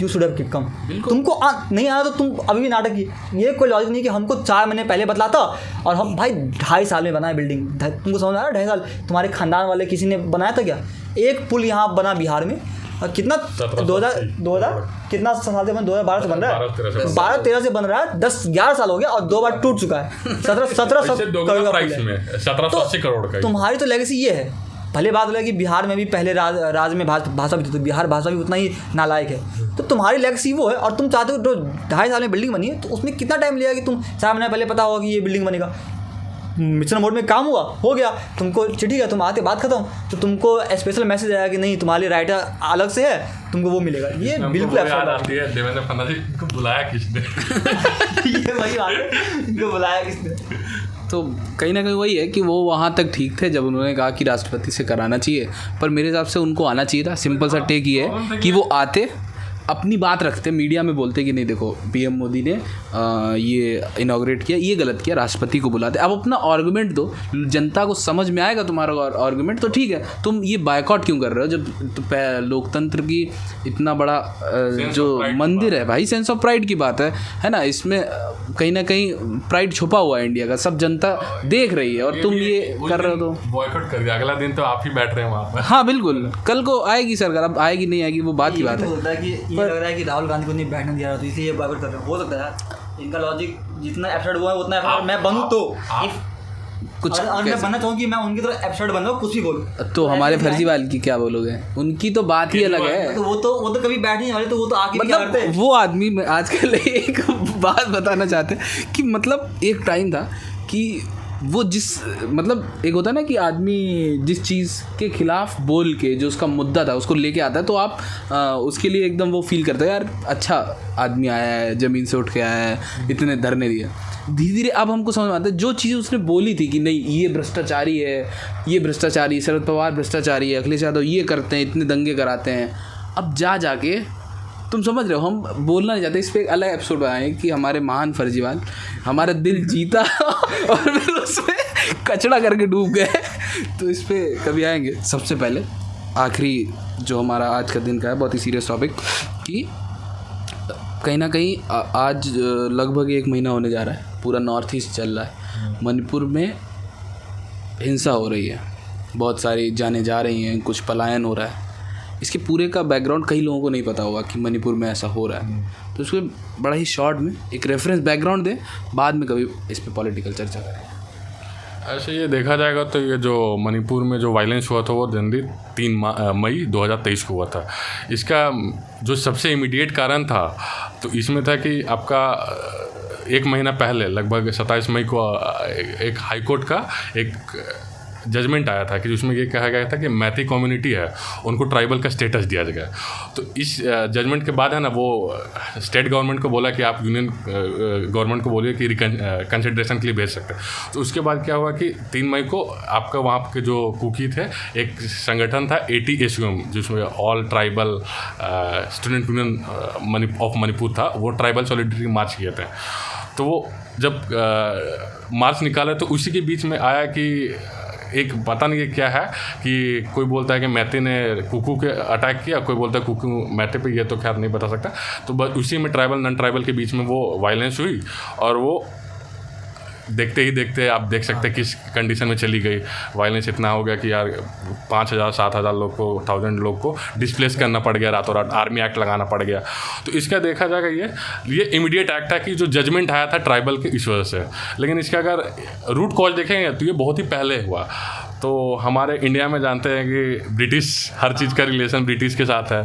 S2: यू शुड हैव कम। तुमको नहीं आया तो तुम अभी भी नाटक की, ये कोई लॉजिक नहीं कि हमको 4 महीने पहले बतलाता, और हम भाई 2.5 साल में बनाए बिल्डिंग, तुमको समझ आ रहा है? 2.5 साल तुम्हारे खानदान वाले किसी ने बनाया था क्या? एक पुल यहाँ बना बिहार में, कितना 2000 कितना साल से बन, 2012 से बन रहा है, 12-13 से बन रहा है, 10-11 साल हो गया और 2 बार टूट चुका है। 1700 करोड़ का। तुम्हारी तो लेगेसी ये है। भले बात है कि बिहार में भी पहले राज्य में भाषा भी थी, तो बिहार भाषा भी उतना ही नालायक है, तो तुम्हारी लेगेसी वो है, और तुम चाहते हो तो 2.5 साल में बिल्डिंग बनी है, तो उसमें कितना टाइम लिया कि तुम 4 महीने पहले पता होगा कि ये बिल्डिंग बनेगा। मिशन मोड में काम हुआ, हो गया, तुमको चिट्ठी गया, तुम आते बात खत्म, तो तुमको स्पेशल मैसेज आया कि नहीं तुम्हारे राइटर अलग से है, तुमको वो मिलेगा। ये बिल्कुल
S3: देवेंद्र फडणवीस को बुलाया किसने?
S2: ये वही बात है, इनको बुलाया किसने?
S1: तो कहीं ना कहीं वही है कि वो वहाँ तक ठीक थे जब उन्होंने कहा कि राष्ट्रपति से कराना चाहिए, पर मेरे हिसाब से उनको आना चाहिए था। सिंपल सा टेक ये है कि वो आते, अपनी बात रखते, मीडिया में बोलते कि नहीं देखो पीएम मोदी ने ये इनॉग्रेट किया, ये गलत किया, राष्ट्रपति को बुलाते। अब अपना आर्गुमेंट दो, जनता को समझ में आएगा तुम्हारा आर्गुमेंट, तो ठीक है। तुम ये बायकॉट क्यों कर रहे हो जब लोकतंत्र की इतना बड़ा जो मंदिर है भाई, सेंस ऑफ प्राइड की बात है ना, इसमें कहीं ना कहीं प्राइड छुपा हुआ है इंडिया का, सब जनता देख रही है और तुम ये कर रहे हो तो
S3: बॉयकॉट कर दिया, अगला दिन तो आप ही बैठ रहे हैं वहाँ पर।
S1: हाँ बिल्कुल, कल को आएगी सरकार, अब आएगी नहीं आएगी वो बात की बात है।
S2: होता है कि ये लग रहा है कि राहुल गांधी को नहीं बैठने दिया रहा, तो इसलिए ये बॉयकॉट कर रहे हैं। हो सकता है इनका लॉजिक जितना एब्सर्ड हुआ है उतना एब्सर्ड मैं बनूँ तो
S1: कुछ
S2: और मैं बनना चाहूँ कि मैं उनकी तरह एब्सर्ड बन जाऊँ, कुछ भी बोलूँ।
S1: तो हमारे फर्जीवाल की क्या बोलोगे, उनकी तो बात ही अलग है।
S2: तो वो तो कभी बैठ नहीं वाले, तो वो तो आके क्या करते
S1: मतलब वो आदमी आजकल एक बात बताना चाहते हैं कि मतलब एक टाइम था कि वो जिस मतलब एक होता है ना कि आदमी जिस चीज़ के खिलाफ बोल के जो उसका मुद्दा था उसको लेके आता है तो आप उसके लिए एकदम वो फील करते हो यार अच्छा आदमी आया है, ज़मीन से उठ के आया है, इतने धरने दिए। धीरे धीरे अब हमको समझ में आता है जो चीज़ उसने बोली थी कि नहीं ये भ्रष्टाचारी है, ये भ्रष्टाचारी, शरद पवार भ्रष्टाचारी है, अखिलेश यादव ये करते हैं, इतने दंगे कराते हैं, अब जाके तुम समझ रहे हो। हम बोलना नहीं चाहते, इस पर एक अलग एपिसोड बनाएं कि हमारे महान फर्जीवाल हमारा दिल जीता और फिर उसमें कचड़ा करके डूब गए, तो इस पर कभी आएंगे। सबसे पहले आखिरी जो हमारा आज का दिन का है बहुत ही सीरियस टॉपिक कि कहीं ना कहीं आज लगभग 1 महीना होने जा रहा है, पूरा नॉर्थ ईस्ट चल रहा है, मणिपुर में हिंसा हो रही है, बहुत सारी जानें जा रही हैं, कुछ पलायन हो रहा है। इसके पूरे का बैकग्राउंड कई लोगों को नहीं पता होगा कि मणिपुर में ऐसा हो रहा है, तो उसको बड़ा ही शॉर्ट में एक रेफरेंस बैकग्राउंड दें, बाद में कभी इस पर पॉलिटिकल चर्चा करें।
S3: ऐसे ये देखा जाएगा तो ये जो मणिपुर में जो वायलेंस हुआ था वो जनवरी 3 मई 2023 को हुआ था। इसका जो सबसे इमीडिएट कारण था तो इसमें था कि आपका 1 महीना पहले लगभग 27 मई को एक हाई कोर्ट का एक जजमेंट आया था कि जिसमें ये कहा गया था कि मैती कम्युनिटी है उनको ट्राइबल का स्टेटस दिया जाएगा। तो इस जजमेंट के बाद है ना वो स्टेट गवर्नमेंट को बोला कि आप यूनियन गवर्नमेंट को बोलिए कि कंसिडरेशन के लिए भेज सकते हैं। तो उसके बाद क्या हुआ कि 3 मई को आपका वहाँ के जो कुकी थे एक संगठन था ATSUM जिसमें all tribal student union of Manipur था, वो ट्राइबल सॉलिडरिटी मार्च किए थे। तो वो जब मार्च निकाला तो उसी के बीच में आया कि एक पता नहीं क्या है कि कोई बोलता है कि मैती ने कुकू के अटैक किया, कोई बोलता है कुकू मैती पे, ये तो खैर नहीं बता सकता। तो बस उसी में ट्राइबल नॉन ट्राइबल के बीच में वो वायलेंस हुई और वो देखते ही देखते आप देख सकते हैं किस कंडीशन में चली गई। वायलेंस इतना हो गया कि यार 5,000-7,000 लोग को 1,000 लोग को डिस्प्लेस करना पड़ गया, रातों रात आर्मी एक्ट लगाना पड़ गया। तो इसका देखा जाएगा ये इमीडिएट एक्ट है कि जो जजमेंट आया था ट्राइबल के इस वजह से, लेकिन इसका अगर रूट कॉज देखेंगे तो ये बहुत ही पहले हुआ। तो हमारे इंडिया में जानते हैं कि ब्रिटिश हर चीज़ का रिलेशन ब्रिटिश के साथ है।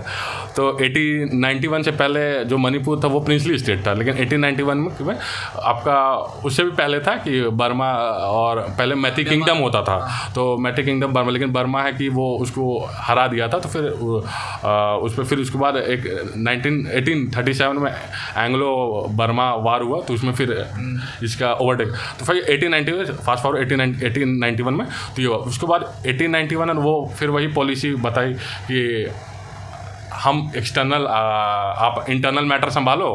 S3: तो 1891 से पहले जो मणिपुर था वो प्रिंसली स्टेट था, लेकिन 1891 में आपका उससे भी पहले था कि बर्मा और पहले मैती किंगडम होता था। तो मैती किंगडम बर्मा, लेकिन बर्मा है कि वो उसको हरा दिया था। तो फिर उस पर फिर उसके बाद एक 1837 में एंग्लो बर्मा वार हुआ, तो उसमें फिर इसका ओवरटेक। तो फिर 1890 फास्ट फॉरवर्ड 1891 में तो ये हुआ। उसके बाद 1891 वो फिर वही पॉलिसी बताई कि हम एक्सटर्नल आप इंटरनल मैटर संभालो,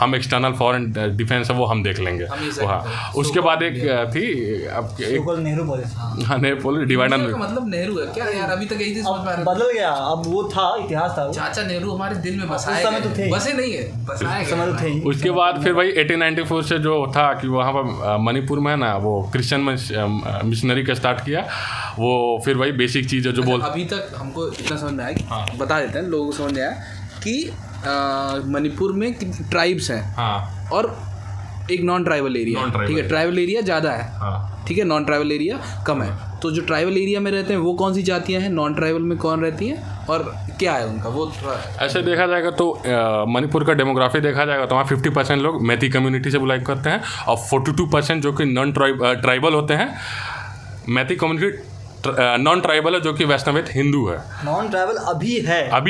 S3: हम एक्सटर्नल फॉरेन डिफेंस है वो हम देख लेंगे। हाँ, उसके बाद एक थी एक
S2: नेहरू पॉलिसी,
S3: हाँ नेहरू पॉलिसी डिवाइडर
S1: मतलब नेहरू है क्या यार, अभी तक यही चीज समझ में आ रहा
S2: बदल गया। अब वो था इतिहास था,
S1: चाचा नेहरू हमारे दिल में
S2: उस समय तो थे,
S1: बसे नहीं है, बसाए
S2: समय तो थे।
S3: उसके बाद फिर वही 1894 से जो था कि वहाँ पर मणिपुर में है ना वो क्रिश्चियन मिशनरी का स्टार्ट किया। वो फिर वही बेसिक चीज़ है जो बोल
S1: अभी तक हमको इतना समझ में आया कि बता देते हैं लोगों को समझ में आया कि मणिपुर में ट्राइब्स हैं।
S3: हाँ,
S1: और एक नॉन ट्राइबल एरिया, ठीक है, ट्राइबल एरिया ज़्यादा है।
S3: हाँ,
S1: ठीक है, नॉन ट्राइबल एरिया कम है। तो जो ट्राइबल एरिया में रहते हैं वो कौन सी जातियां हैं, नॉन ट्राइबल में कौन रहती हैं और क्या है उनका, वो
S3: ऐसे देखा जाएगा तो मणिपुर का डेमोग्राफी देखा जाएगा तो वहाँ 50% लोग मैती कम्युनिटी से बिलोंग करते हैं और 42% जो कि नॉन ट्राइबल होते हैं। मैती कम्युनिटी नॉन ट्राइबल है जो कि वैष्णवित हिंदू है।
S2: नॉन ट्राइबल अभी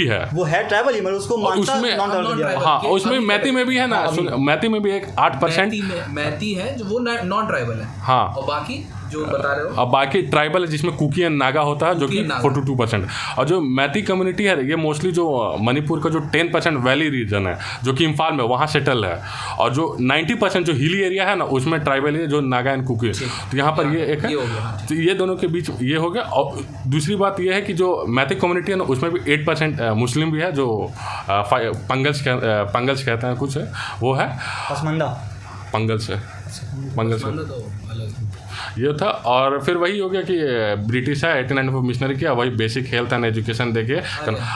S2: है
S3: वो
S2: है ट्राइबल ही, मतलब उसको मानता है नॉन ट्राइबल।
S3: हाँ, उसमें मैती में भी है ना, मैती में भी एक 8%
S1: मैती है जो वो नॉन ट्राइबल है।
S3: हाँ,
S1: और बाकी जो बता रहे हो
S3: अब बाकी ट्राइबल है जिसमें कुकी एंड नागा होता है जो कि 42%। और जो मैती कम्युनिटी है ये मोस्टली जो मणिपुर का जो 10% वैली रीजन है जो कि इम्फाल में वहाँ सेटल है। और जो 90% जो हिली एरिया है ना उसमें ट्राइबल है जो नागा एंड कुकी। तो यहाँ पर ये एक है, तो ये दोनों के बीच ये हो गया। और दूसरी बात ये है कि जो मैती कम्युनिटी है ना उसमें भी 8% मुस्लिम भी है जो पंगल्स कहते हैं कुछ है, वो है पंगल से
S1: तो अलग
S3: ये था। और फिर वही हो गया कि ब्रिटिश है 1894 मिशनरी किया, वही बेसिक हेल्थ एंड एजुकेशन देके।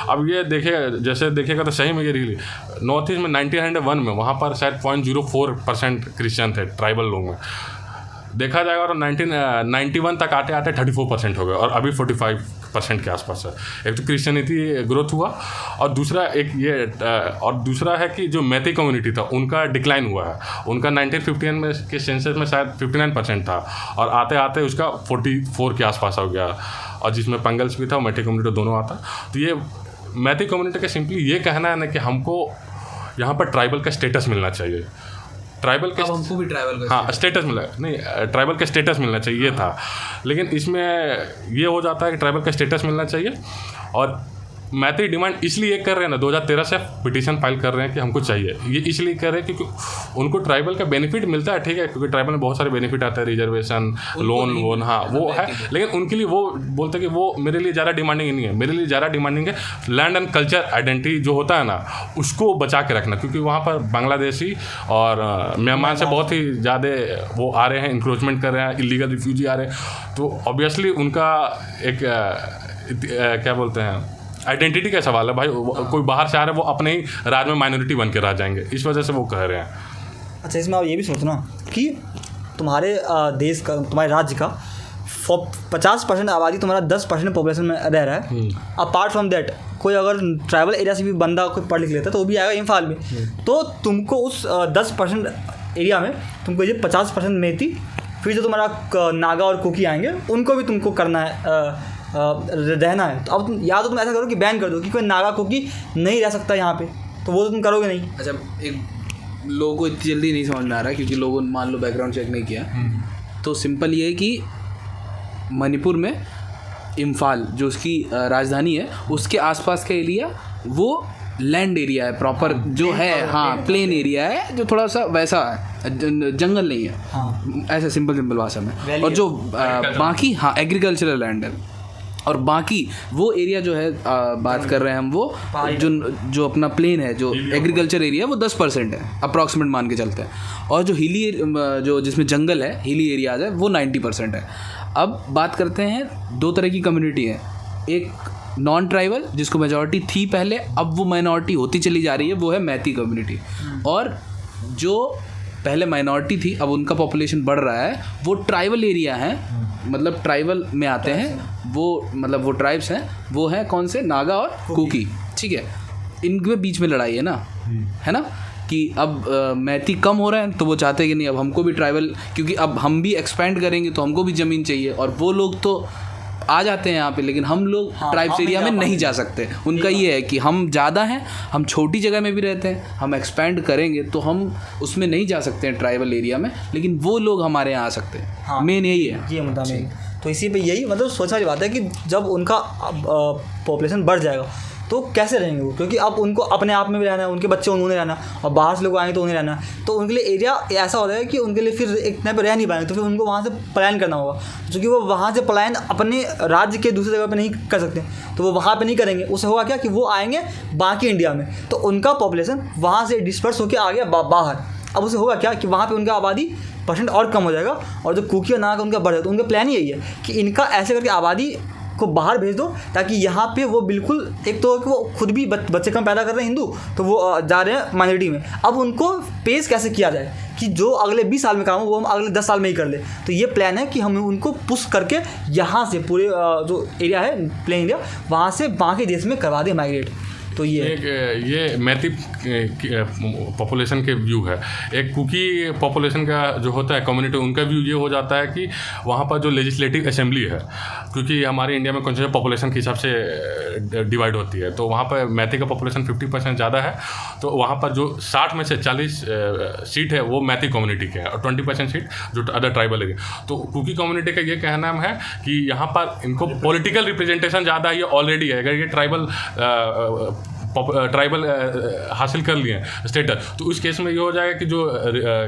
S3: अब ये देखे जैसे देखेगा तो सही में ये रियली नॉर्थ ईस्ट में 1901 में वहाँ पर शायद 0.04% क्रिश्चियन थे ट्राइबल लोग में, देखा जाएगा। और 1991 तक आते आते 34% हो गए और अभी 45% के आसपास है। एक तो क्रिश्चियनिटी ग्रोथ हुआ और दूसरा एक ये और दूसरा है कि जो मैती कम्युनिटी था उनका डिक्लाइन हुआ है। उनका 1951 में के सेंसस में शायद 59% था और आते आते उसका 44 के आसपास हो गया, और जिसमें पंगल्स भी था और मैती कम्युनिटी दोनों आता। तो ये मैती कम्युनिटी का सिंपली ये कहना है ना कि हमको यहाँ पर ट्राइबल का स्टेटस मिलना चाहिए। ट्राइबल के
S1: हमको भी ट्राइबल का
S3: स्टेटस मिला नहीं, ट्राइबल का स्टेटस मिलना चाहिए ये था। लेकिन इसमें ये हो जाता है कि ट्राइबल का स्टेटस मिलना चाहिए, और मैती डिमांड इसलिए कर रहे हैं ना, 2013 से पिटीशन फाइल कर रहे हैं कि हमको चाहिए। ये इसलिए कर रहे हैं क्योंकि उनको ट्राइबल का बेनिफिट मिलता है, ठीक है, क्योंकि ट्राइबल में बहुत सारे बेनिफिट आता है, रिजर्वेशन, लोन वोन, हाँ वो है। लेकिन उनके लिए वो बोलते हैं कि वो मेरे लिए ज़्यादा डिमांडिंग नहीं है, मेरे लिए ज़्यादा डिमांडिंग है लैंड एंड कल्चर आइडेंटिटी जो होता है ना, उसको बचा के रखना। क्योंकि वहाँ पर बांग्लादेशी और म्यांमार से बहुत ही ज़्यादा वो आ रहे हैं, इंक्रोचमेंट कर रहे हैं, इलीगल रिफ्यूजी आ रहे हैं। तो ऑब्वियसली उनका एक क्या बोलते हैं आइडेंटिटी का सवाल है भाई। कोई बाहर से आ रहा है, वो अपने ही राज्य में माइनॉरिटी बन के रह जाएंगे, इस वजह से वो कह रहे हैं।
S2: अच्छा, इसमें आप ये भी सोचना कि तुम्हारे देश का, तुम्हारे राज्य का 50% आबादी तुम्हारा 10% पॉपुलेशन में रह रहा है। अपार्ट फ्रॉम दैट कोई अगर ट्राइबल एरिया से भी बंदा कोई पढ़ लिख लेता है तो वो भी आएगा इम्फाल में। तो तुमको उस 10% एरिया में तुमको ये 50% मैती, फिर जो तुम्हारा नागा और कुकी आएंगे उनको भी तुमको करना है, रहना है। तो अब तुम या तो तुम ऐसा करो कि बैन कर दो कि कोई नागा कुकी नहीं रह सकता यहाँ पे, तो वो तो तुम करोगे नहीं।
S1: अच्छा, एक लोगों को इतनी जल्दी नहीं समझ में आ रहा है क्योंकि लोगों ने मान लो बैकग्राउंड चेक नहीं किया। तो सिंपल ये है कि मणिपुर में इम्फाल जो उसकी राजधानी है, उसके आसपास का एरिया वो लैंड एरिया है प्रॉपर, जो है हाँ प्लेन एरिया है, जो थोड़ा सा वैसा है, जंगल नहीं है, ऐसा सिंपल भाषा में। और जो बाकी हाँ एग्रीकल्चरल लैंड है, और बाकी वो एरिया जो है बात कर रहे हैं हम, वो जो अपना प्लेन है, जो एग्रीकल्चर एरिया है, वो 10% है अप्रॉक्सीमेट मान के चलते हैं। और जो हिली जो जिसमें जंगल है, हिली एरियाज है, वो 90% है। अब बात करते हैं, दो तरह की कम्युनिटी है, एक नॉन ट्राइबल जिसको मेजॉरिटी थी पहले, अब वो माइनॉरिटी होती चली जा रही है, वो है मैती कम्युनिटी। और जो पहले माइनॉरिटी थी अब उनका पॉपुलेशन बढ़ रहा है, वो ट्राइबल एरिया है, मतलब ट्राइबल में आते हैं वो, मतलब वो ट्राइब्स हैं, वो हैं कौन से, नागा और कुकी, ठीक है। इनके बीच में लड़ाई है ना, है ना, कि अब मैती कम हो रहे हैं तो वो चाहते हैं कि नहीं अब हमको भी ट्राइबल, क्योंकि अब हम भी एक्सपेंड करेंगे तो हमको भी ज़मीन चाहिए, और वो लोग तो आ जाते हैं यहाँ पे, लेकिन हम लोग ट्राइब्स एरिया में नहीं जा सकते। उनका ये है कि हम ज़्यादा हैं, हम छोटी जगह में भी रहते हैं, हम एक्सपेंड करेंगे तो हम उसमें नहीं जा सकते हैं ट्राइबल एरिया में, लेकिन वो लोग हमारे यहाँ आ सकते हैं। मेन यही है,
S2: ये मुद्दा मेन। तो इसी पे यही मतलब सोचने वाली बात है कि जब उनका पॉपुलेशन बढ़ जाएगा तो कैसे रहेंगे वो, क्योंकि अब उनको अपने आप में भी रहना है, उनके बच्चे उन्होंने रहना, और बाहर से लोग आएंगे तो उन्हें रहना है। तो उनके लिए एरिया ऐसा हो रहा है कि उनके लिए फिर एक टाइम पर रह नहीं पाएंगे, तो फिर उनको वहाँ से पलायन करना होगा, क्योंकि वो वहाँ से पलायन अपने राज्य के दूसरी जगह पर नहीं कर सकते, तो वो वहाँ पर नहीं करेंगे। उससे होगा क्या कि वो आएंगे बाकी इंडिया में, तो उनका पॉपुलेशन वहाँ से डिस्पर्स होकर आ गया बाहर। अब उससे होगा क्या कि वहाँ पर उनका आबादी % और कम हो जाएगा, और जो कुकी और नागा उनका बढ़ जाएगा। तो उनका प्लान यही है कि इनका ऐसे करके आबादी को बाहर भेज दो, ताकि यहाँ पे वो बिल्कुल, एक तो कि वो खुद भी बच्चे कम पैदा कर रहे हैं हिंदू, तो वो जा रहे हैं माइनॉरिटी में। अब उनको पेश कैसे किया जाए कि जो अगले 20 साल में काम हो वो हम अगले 10 साल में ही कर ले। तो ये प्लान है कि हम उनको पुश करके यहाँ से पूरे जो एरिया है प्लेन एरिया, वहाँ से बाकी देश में करवा दें माइग्रेट। तो ये
S3: मैती पॉपुलेशन के व्यू है। एक कुकी पॉपुलेशन का जो होता है कम्युनिटी, उनका व्यू ये हो जाता है कि वहाँ पर जो लेजिस्लेटिव असेंबली है, क्योंकि हमारे इंडिया में कौन पॉपुलेशन के हिसाब से डिवाइड होती है, तो वहाँ पर मैती का पॉपुलेशन 50% ज़्यादा है, तो वहाँ पर जो 60 में से 40 सीट है वो मैती कम्युनिटी के हैं, और 20% सीट जो अदर ट्राइबल एरिया। तो कुकी कम्युनिटी का ये कहना है कि यहाँ पर इनको पॉलिटिकल रिप्रेजेंटेशन ज़्यादा ये ऑलरेडी है। अगर ये ट्राइबल ट्राइबल हासिल कर लिए स्टेटस, तो उस केस में ये हो जाएगा कि जो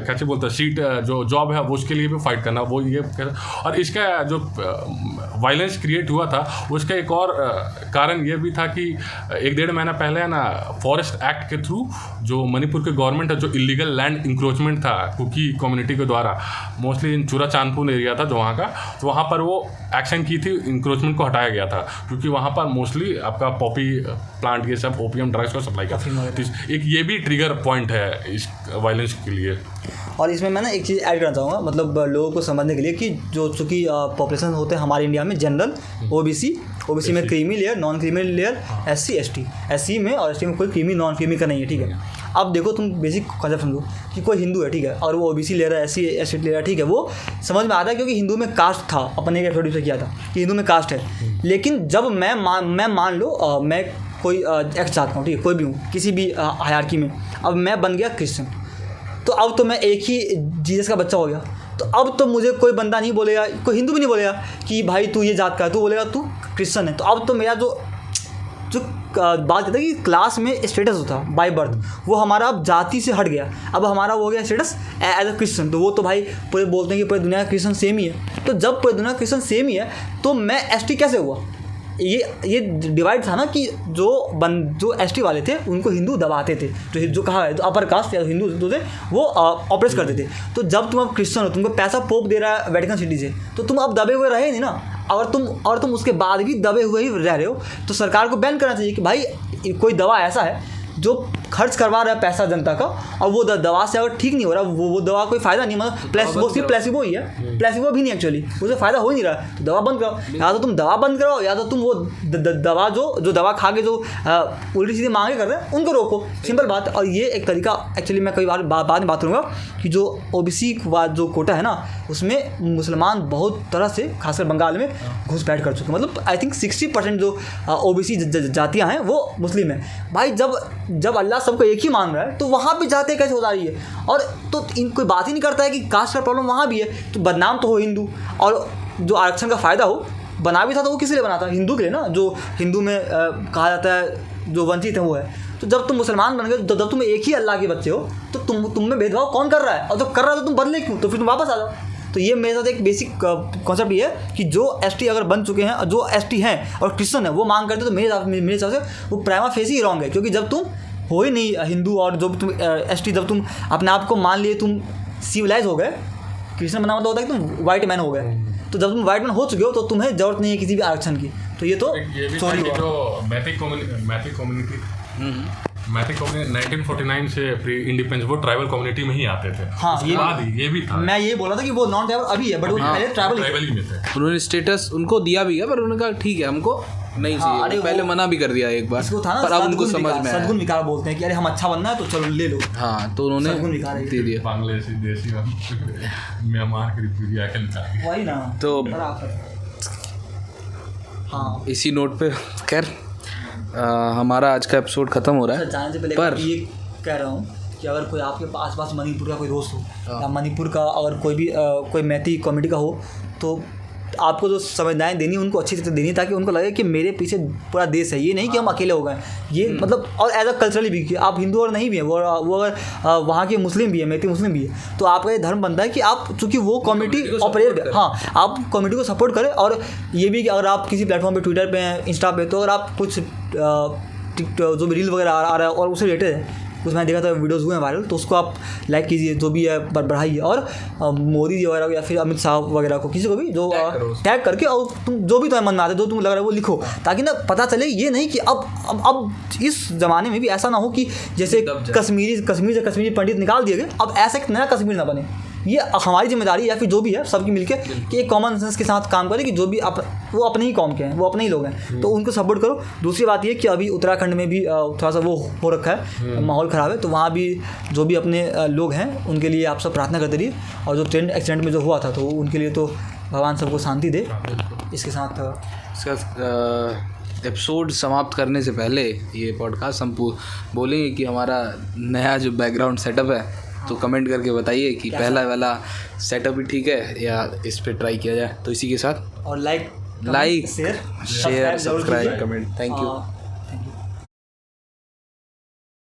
S3: कैसे बोलते हैं सीट जो जॉब है वो उसके लिए भी फाइट करना, वो ये और इसका जो वायलेंस क्रिएट हुआ था उसका एक और कारण ये भी था कि 1-1.5 महीना पहले है ना फॉरेस्ट एक्ट के थ्रू जो मणिपुर के गवर्नमेंट है, जो इलीगल लैंड इंक्रोचमेंट था कुकी कम्युनिटी के द्वारा, मोस्टली इन चूरा चांदपुर एरिया था जो वहाँ का, तो वहाँ पर वो एक्शन की थी, इंक्रोचमेंट को हटाया गया था क्योंकि वहाँ पर मोस्टली आपका पॉपी प्लांट ये सब ओपीएम ड्रग्स को सप्लाई करता है। तो एक ये भी ट्रिगर पॉइंट है इस वायलेंस के लिए।
S2: और इसमें मैं ना एक चीज़ ऐड करना चाहूँगा, मतलब लोगों को समझने के लिए कि जो चूँकि पॉपुलेशन होते हैं हमारे इंडिया में जनरल, ओबीसी में creamy layer, non creamy layer, SC ST में और एसटी में कोई क्रीमी नॉन क्रीमी का नहीं है, ठीक है। अब देखो तुम बेसिक कॉन्सेप्ट समझो कि कोई हिंदू है, ठीक है, और वो ओबीसी ले रहा है, एससी एसटी ले रहा है, ठीक है, वो समझ में आता है क्योंकि हिंदू में कास्ट था, अपने एक एपिसोड से किया था कि हिंदू में कास्ट है। लेकिन जब मैं मान लो मैं कोई एक्स चाहता हूँ, ठीक है, कोई भी हूँ किसी भी हायरार्की में, अब मैं बन गया क्रिश्चियन, तो अब तो मैं एक ही जीसस का बच्चा हो गया, तो अब तो मुझे कोई बंदा नहीं बोलेगा, कोई हिंदू भी नहीं बोलेगा कि भाई तू ये जात का है, तू बोलेगा तू क्रिश्चियन है। तो अब तो मेरा जो बात कहता है कि क्लास में स्टेटस होता बाय बर्थ, वो हमारा अब जाति से हट गया, अब हमारा वो हो गया स्टेटस एज अ क्रिश्चियन। तो वो तो भाई पूरे बोलते हैं कि पूरी दुनिया का क्रिश्चियन सेम ही है, तो जब पूरी दुनिया का क्रिश्चियन सेम ही है तो मैं एसटी कैसे हुआ? ये डिवाइड था ना कि जो एसटी वाले थे उनको हिंदू दबाते थे, जो कहा है तो अपर कास्ट या हिंदू जो थे वो ऑपरेट करते थे। तो जब तुम अब क्रिश्चियन हो, तुमको पैसा पोप दे रहा है वेटिकन सिटी से, तो तुम अब दबे हुए रहे नहीं ना, और तुम उसके बाद भी दबे हुए ही रह रहे हो, तो सरकार को बैन करना चाहिए कि भाई कोई दवा ऐसा है जो खर्च करवा रहा है पैसा जनता का, और वो दवा से अगर ठीक नहीं हो रहा, वो दवा कोई फ़ायदा नहीं, मतलब वो सिर्फ प्लेसिबो ही है, प्लेसिबो भी नहीं एक्चुअली, उसे फ़ायदा हो ही नहीं रहा, तो दवा बंद कराओ, या तो तुम दवा बंद कराओ या तो तुम वो दवा जो दवा खा के जो उल्टी सीधी मांगे कर रहे हैं उनको रोको, सिंपल बात। और ये एक तरीका एक्चुअली मैं कई बार बाद में बात करूँगा कि जो ओबीसी जो कोटा है ना, उसमें मुसलमान बहुत तरह से खासकर बंगाल में घुसपैठ कर चुके हैं, मतलब आई थिंक 60% जो ओबीसी जातियाँ हैं वो मुस्लिम हैं। भाई जब अल्लाह सबको एक ही मान रहा है तो वहाँ भी जाते कैसे हो जा रही है, और तो कोई बात ही नहीं करता है कि कास्ट का प्रॉब्लम वहाँ भी है, तो बदनाम तो हो हिंदू, और जो आरक्षण का फ़ायदा हो बना भी था तो वो किस लिए बना था? हिंदू के लिए ना, जो हिंदू में कहा जाता है जो वंचित है वो है। तो जब तुम मुसलमान बन गए, जब तुम एक ही अल्लाह के बच्चे हो, तो तुम में भेदभाव कौन कर रहा है? और जब कर रहा है तो तुम बदले क्यों? तो फिर तुम वापस आ जाओ। तो ये मेरे साथ एक बेसिक कॉन्सेप्ट ये है कि जो एसटी अगर बन चुके हैं, जो एसटी हैं और क्रिश्चियन है वो मांग करते, तो मेरे हिसाब से वो प्राइमा फेसी ही रॉन्ग है, क्योंकि जब तुम हो ही नहीं हिंदू, और जब तुम एसटी, जब तुम अपने आप को मान लिए तुम सिविलाइज हो गए, क्रिश्चियन बना मतलब होता है कि तुम वाइट मैन हो गए, तो जब तुम वाइट मैन हो चुके हो तो तुम्हें जरूरत नहीं है किसी भी आरक्षण की। तो ये तो
S3: सॉरी जो मैथिक कम्युनिटी 1949 से प्री इंडिपेंडेंस वो ट्राइबल कम्युनिटी में ही आते थे।
S2: हाँ,
S3: ये भी था।
S2: मैं ये बोला था कि वो नॉन ट्राइबल अभी है, बट वो पहले ट्राइबल
S3: ही में थे।
S1: उन्होंने स्टेटस उनको दिया भी है, पर उन्होंने कहा ठीक है हमको नहीं चाहिए।
S2: अरे
S1: पहले मना भी कर दिया एक बार,
S2: इसको था ना,
S1: पर अब उनको समझ में आया।
S2: सद्गुण विकार बोलते हैं कि अरे हम अच्छा बनना है तो चलो ले लो।
S1: हाँ, तो उन्होंने दे दिया।
S3: बांग्लादेशी देसी म्यांमार की रिफ्यूजी आके निकाल
S2: वही ना,
S1: तो
S2: हाँ,
S1: इसी नोट पे खैर हमारा आज का एपिसोड ख़त्म हो रहा है।
S2: जाने से पहले
S1: पर
S2: ये कह रहा हूँ कि अगर कोई आपके आसपास मणिपुर का कोई दोस्त हो, या मणिपुर का अगर कोई भी कोई मैथी कॉमेडी का हो, तो आपको जो समझदाएँ देनी उनको अच्छी तरह देनी, ताकि उनको लगे कि मेरे पीछे पूरा देश है, ये नहीं कि हम अकेले हो गए। ये मतलब, और एज अ कल्चरली भी कि आप हिंदू और नहीं भी है, वो अगर वहाँ के मुस्लिम भी है, मैथी मुस्लिम भी है, तो आपका ये धर्म बनता है कि आप चूँकि वो कम्युनिटी ऑपरेट, हाँ, आप कम्युनिटी को सपोर्ट करें। और ये भी कि अगर आप किसी प्लेटफॉर्म पे, ट्विटर पे, इंस्टा पे, तो अगर आप कुछ जो भी रील वगैरह आ रहा है और उससे रिलेटेड है, कुछ मैंने देखा था वीडियोज़ हुए हैं वायरल, तो उसको आप लाइक कीजिए, जो भी है बढ़ाइए। और मोदी जी वगैरह या फिर अमित शाह वगैरह को, किसी को भी जो टैग करके, और तुम जो भी तुम्हें मन में आता है, जो तुम्हें लग रहा है वो लिखो, ताकि ना पता चले। ये नहीं कि अब इस ज़माने में भी ऐसा ना हो कि जैसे कश्मीर से कश्मीरी पंडित निकाल दिए गए, अब ऐसा एक नया कश्मीर ना बने। ये हमारी जिम्मेदारी या फिर जो भी है सबकी मिलके कि एक कॉमन सेंस के साथ काम करें कि जो भी वो अपने ही कौम के हैं, वो अपने ही लोग हैं, तो उनको सपोर्ट करो। दूसरी बात ये कि अभी उत्तराखंड में भी थोड़ा सा वो हो रखा है, माहौल ख़राब है, तो वहाँ भी जो भी अपने लोग हैं उनके लिए आप सब प्रार्थना करते रहिए। और जो ट्रेन एक्सीडेंट में जो हुआ था, तो उनके लिए तो भगवान सबको शांति दे। इसके साथ
S1: एपिसोड समाप्त करने से पहले ये पॉडकास्ट हम बोलेंगे कि हमारा नया जो बैकग्राउंड सेटअप है, तो कमेंट करके बताइए कि पहला वाला सेटअप भी ठीक है या इस पे ट्राई किया जाए। तो इसी के साथ
S2: और like
S1: share subscribe comment, thank you.